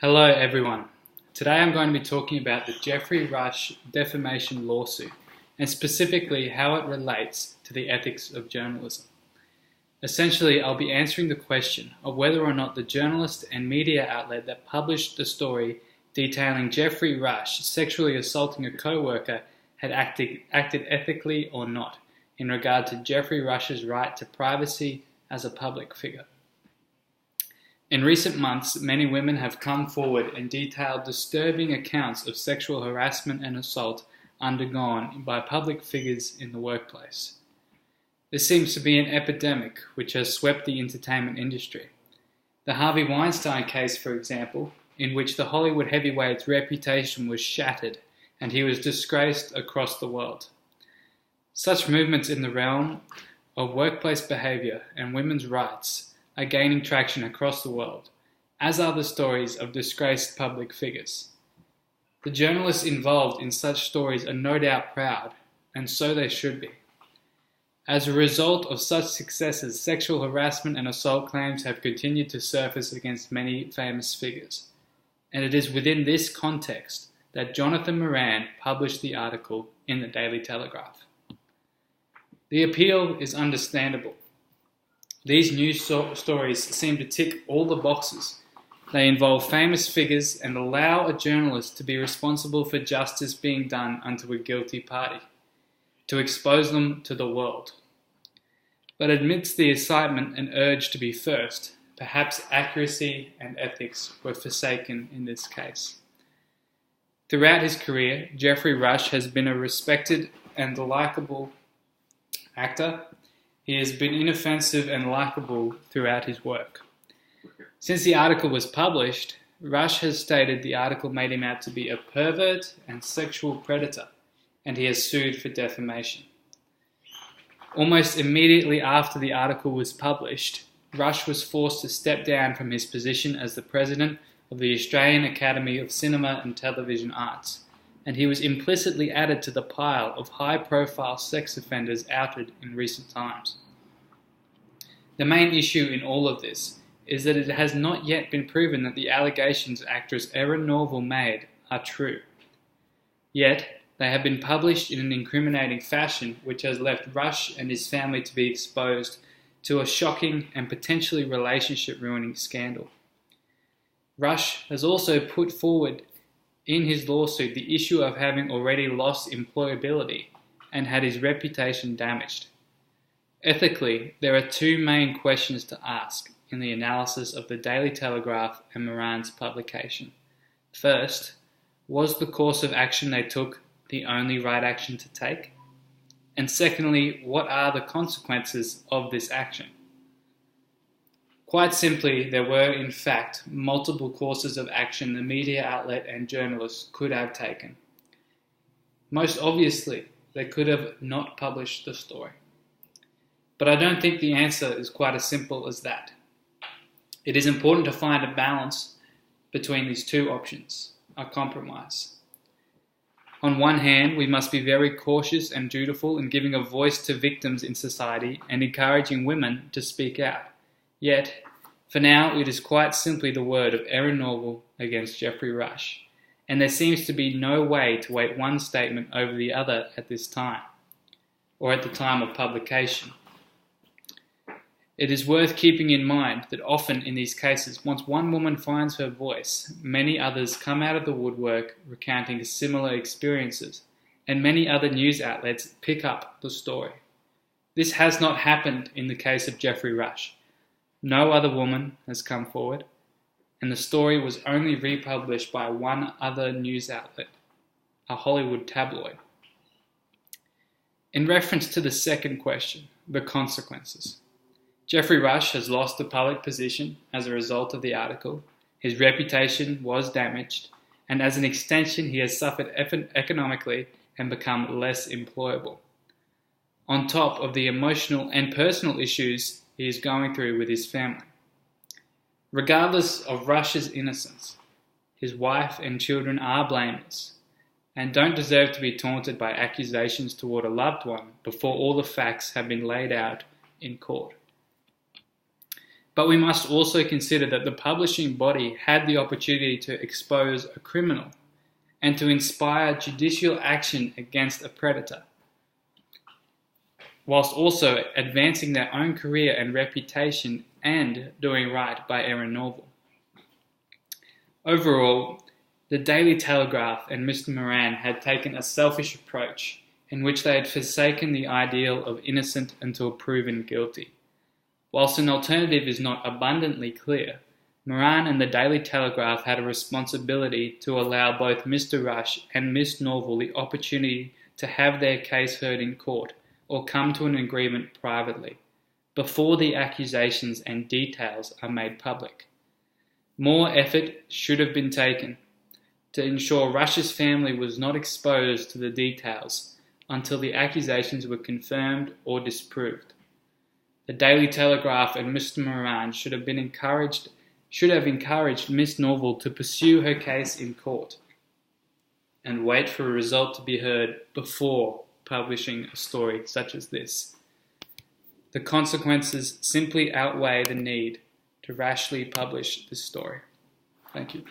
Hello everyone. Today I'm going to be talking about the Geoffrey Rush defamation lawsuit and specifically how it relates to the ethics of journalism. Essentially, I'll be answering the question of whether or not the journalist and media outlet that published the story detailing Geoffrey Rush sexually assaulting a co-worker had acted ethically or not in regard to Geoffrey Rush's right to privacy as a public figure. In recent months, many women have come forward and detailed disturbing accounts of sexual harassment and assault undergone by public figures in the workplace. This seems to be an epidemic which has swept the entertainment industry. The Harvey Weinstein case, for example, in which the Hollywood heavyweight's reputation was shattered and he was disgraced across the world. Such movements in the realm of workplace behaviour and women's rights are gaining traction across the world, as are the stories of disgraced public figures. The journalists involved in such stories are no doubt proud, and so they should be. As a result of such successes, sexual harassment and assault claims have continued to surface against many famous figures. And it is within this context that Jonathan Moran published the article in the Daily Telegraph. The appeal is understandable. These news stories seem to tick all the boxes. They involve famous figures and allow a journalist to be responsible for justice being done unto a guilty party, to expose them to the world. But amidst the excitement and urge to be first, perhaps accuracy and ethics were forsaken in this case. Throughout his career, Geoffrey Rush has been a respected and likable actor. He has been inoffensive and likable throughout his work. Since the article was published, Rush has stated the article made him out to be a pervert and sexual predator, and he has sued for defamation. Almost immediately after the article was published, Rush was forced to step down from his position as the president of the Australian Academy of Cinema and Television Arts, and he was implicitly added to the pile of high-profile sex offenders outed in recent times. The main issue in all of this is that it has not yet been proven that the allegations actress Erin Norville made are true. Yet, they have been published in an incriminating fashion which has left Rush and his family to be exposed to a shocking and potentially relationship-ruining scandal. Rush has also put forward in his lawsuit the issue of having already lost employability and had his reputation damaged. Ethically, there are two main questions to ask in the analysis of the Daily Telegraph and Moran's publication. First, was the course of action they took the only right action to take? And secondly, what are the consequences of this action? Quite simply, there were in fact multiple courses of action the media outlet and journalists could have taken. Most obviously, they could have not published the story. But I don't think the answer is quite as simple as that. It is important to find a balance between these two options, a compromise. On one hand, we must be very cautious and dutiful in giving a voice to victims in society and encouraging women to speak out. Yet, for now, it is quite simply the word of Erin Norville against Geoffrey Rush, and there seems to be no way to weight one statement over the other at this time, or at the time of publication. It is worth keeping in mind that often in these cases, once one woman finds her voice, many others come out of the woodwork recounting similar experiences, and many other news outlets pick up the story. This has not happened in the case of Geoffrey Rush. No other woman has come forward, and the story was only republished by one other news outlet, a Hollywood tabloid. In reference to the second question, the consequences, Geoffrey Rush has lost a public position as a result of the article, his reputation was damaged, and as an extension he has suffered economically and become less employable. On top of the emotional and personal issues he is going through with his family. Regardless of Rush's innocence, his wife and children are blameless and don't deserve to be taunted by accusations toward a loved one before all the facts have been laid out in court. But we must also consider that the publishing body had the opportunity to expose a criminal and to inspire judicial action against a predator, whilst also advancing their own career and reputation and doing right by Erin Norval. Overall, the Daily Telegraph and Mr. Moran had taken a selfish approach in which they had forsaken the ideal of innocent until proven guilty. Whilst an alternative is not abundantly clear, Moran and the Daily Telegraph had a responsibility to allow both Mr. Rush and Miss Norval the opportunity to have their case heard in court or come to an agreement privately, before the accusations and details are made public. More effort should have been taken to ensure Rush's family was not exposed to the details until the accusations were confirmed or disproved. The Daily Telegraph and Mr. Moran should have encouraged Miss Norval to pursue her case in court and wait for a result to be heard before publishing a story such as this. The consequences simply outweigh the need to rashly publish this story. Thank you.